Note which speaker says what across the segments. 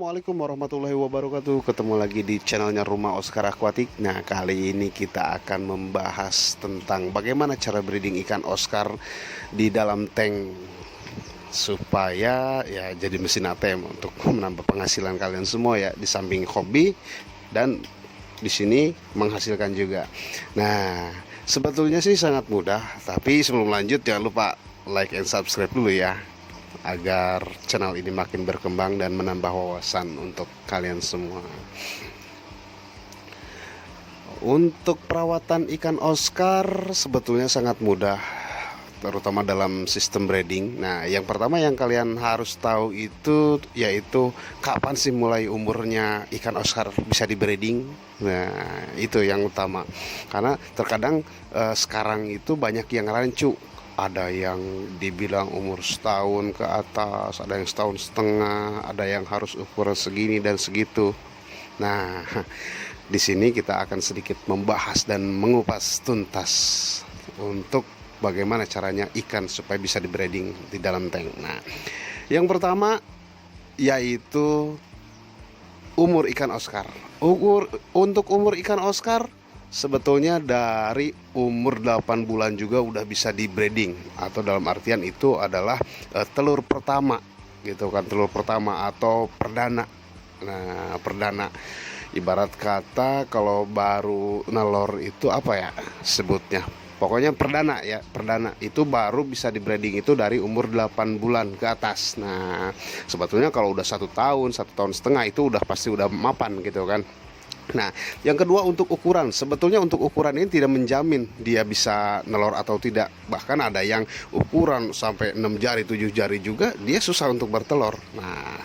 Speaker 1: Assalamualaikum warahmatullahi wabarakatuh. Ketemu lagi di channelnya Rumah Oscar Aquatic. Nah, kali ini kita akan membahas tentang bagaimana cara breeding ikan Oscar di dalam tank supaya ya jadi mesin ATM untuk menambah penghasilan kalian semua ya, di samping hobi dan di sini menghasilkan juga. Nah, sebetulnya sih sangat mudah, tapi sebelum lanjut jangan lupa like and subscribe dulu ya, agar channel ini makin berkembang dan menambah wawasan untuk kalian semua. Untuk perawatan ikan Oscar sebetulnya sangat mudah, terutama dalam sistem breeding. Nah, yang pertama yang kalian harus tahu itu yaitu kapan sih mulai umurnya ikan Oscar bisa di breeding. Nah, itu yang utama. Karena terkadang sekarang itu banyak yang rancu. Ada yang dibilang umur setahun ke atas, ada yang setahun setengah, ada yang harus ukuran segini dan segitu. Nah, di sini kita akan sedikit membahas dan mengupas tuntas untuk bagaimana caranya ikan supaya bisa di breeding di dalam tank. Nah, yang pertama yaitu umur ikan Oscar. Untuk umur ikan Oscar sebetulnya dari umur 8 bulan juga udah bisa di breeding, atau dalam artian itu adalah telur pertama gitu kan, telur pertama atau perdana. Nah, perdana ibarat kata kalau baru nelor itu apa ya sebutnya, pokoknya perdana ya, perdana itu baru bisa di breeding itu dari umur 8 bulan ke atas. Nah, sebetulnya kalau udah 1 tahun, 1 tahun setengah itu udah pasti udah mapan gitu kan. Nah, yang kedua untuk ukuran. Sebetulnya untuk ukuran ini tidak menjamin dia bisa nelor atau tidak. Bahkan ada yang ukuran sampai 6 jari, 7 jari juga dia susah untuk bertelur. Nah,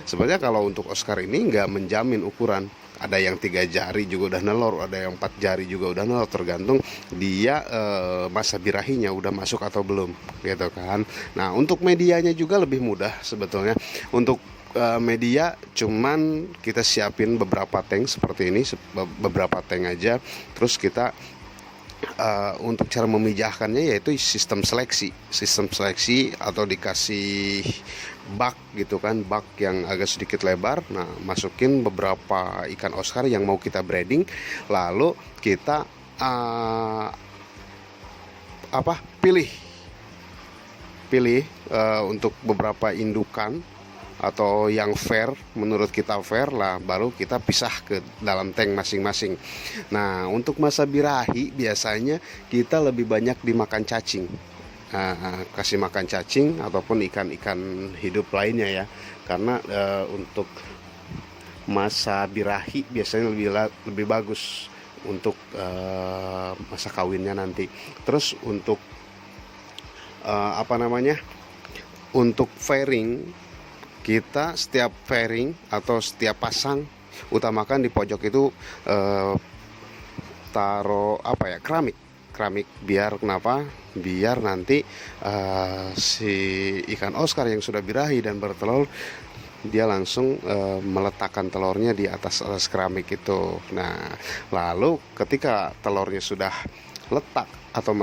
Speaker 1: sebenarnya kalau untuk Oscar ini nggak menjamin ukuran. Ada yang 3 jari juga udah nelor, ada yang 4 jari juga udah nelor, tergantung dia masa birahinya udah masuk atau belum, gitu kan. Nah, untuk medianya juga lebih mudah sebetulnya. Untuk media cuman kita siapin beberapa tank seperti ini, beberapa tank aja. Terus kita untuk cara memijahkannya yaitu sistem seleksi atau dikasih bak gitu kan, bak yang agak sedikit lebar. Nah, masukin beberapa ikan Oscar yang mau kita breeding, lalu kita pilih untuk beberapa indukan atau yang fair, menurut kita fair lah, baru kita pisah ke dalam tank masing-masing. Nah, untuk masa birahi biasanya kita lebih banyak dimakan cacing. Kasih makan cacing ataupun ikan-ikan hidup lainnya ya, karena untuk masa birahi biasanya lebih bagus untuk masa kawinnya nanti. Terus untuk untuk fairing, kita setiap fairing atau setiap pasang utamakan di pojok itu taruh keramik biar kenapa, biar nanti si ikan Oscar yang sudah birahi dan bertelur dia langsung meletakkan telurnya di atas keramik itu. Nah, lalu ketika telurnya sudah letak atau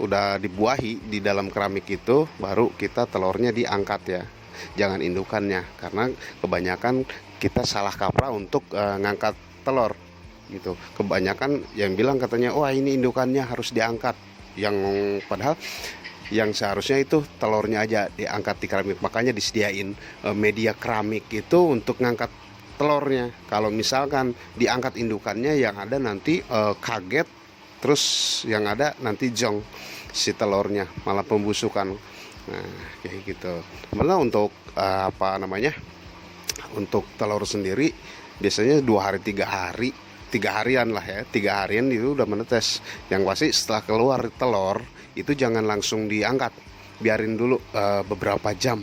Speaker 1: udah dibuahi di dalam keramik itu, baru kita telurnya diangkat ya, jangan indukannya, karena kebanyakan kita salah kaprah untuk ngangkat telur gitu. Kebanyakan yang bilang katanya, wah ini indukannya harus diangkat, yang padahal yang seharusnya itu telurnya aja diangkat di keramik. Makanya disediain media keramik itu untuk ngangkat telurnya. Kalau misalkan diangkat indukannya, yang ada nanti kaget, terus yang ada nanti jong si telurnya, malah pembusukan. Nah, kayak gitu. Malah untuk untuk telur sendiri biasanya 2 hari 3 harian lah ya, 3 harian itu udah menetes. Yang pasti setelah keluar telur itu jangan langsung diangkat, biarin dulu beberapa jam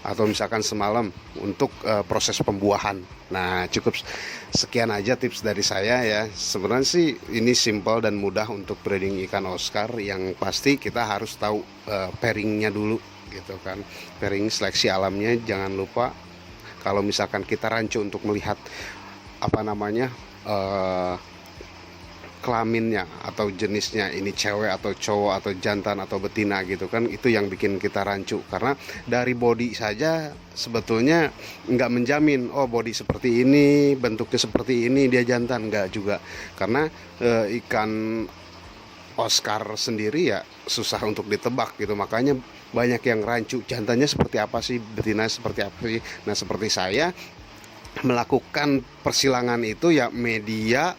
Speaker 1: atau misalkan semalam untuk proses pembuahan. Nah, cukup sekian aja tips dari saya ya. Sebenarnya sih ini simple dan mudah untuk breeding ikan Oscar. Yang pasti kita harus tahu pairingnya dulu gitu kan. Pairing seleksi alamnya jangan lupa. Kalau misalkan kita rancu untuk melihat kelaminnya atau jenisnya, ini cewek atau cowok atau jantan atau betina gitu kan, itu yang bikin kita rancu. Karena dari body saja sebetulnya nggak menjamin oh body seperti ini, bentuknya seperti ini dia jantan, nggak juga. Karena ikan Oscar sendiri ya susah untuk ditebak gitu, makanya banyak yang rancu jantannya seperti apa sih, betina seperti apa sih. Nah seperti saya melakukan persilangan itu ya media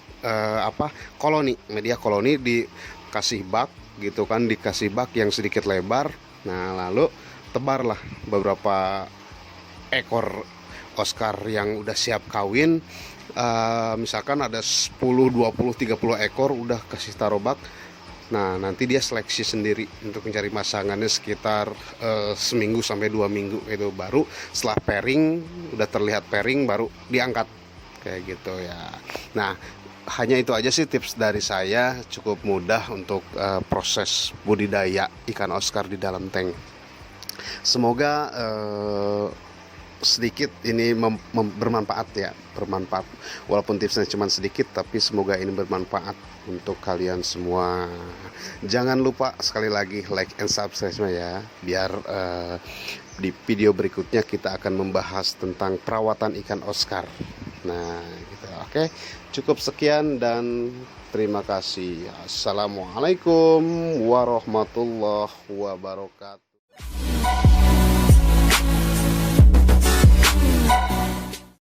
Speaker 1: media koloni dikasih bak gitu kan, dikasih bak yang sedikit lebar. Nah lalu tebarlah beberapa ekor Oscar yang udah siap kawin. Misalkan ada 10, 20, 30 ekor udah kasih taruh bak. Nah nanti dia seleksi sendiri untuk mencari pasangannya sekitar seminggu sampai 2 minggu itu, baru setelah pairing udah terlihat pairing baru diangkat kayak gitu ya. Nah hanya itu aja sih tips dari saya, cukup mudah untuk proses budidaya ikan Oscar di dalam tank. Semoga sedikit ini bermanfaat ya, bermanfaat walaupun tipsnya cuma sedikit, tapi semoga ini bermanfaat untuk kalian semua. Jangan lupa sekali lagi like and subscribe ya, biar di video berikutnya kita akan membahas tentang perawatan ikan Oscar. Nah gitu. Oke, cukup sekian dan terima kasih. Assalamualaikum warahmatullahi wabarakatuh.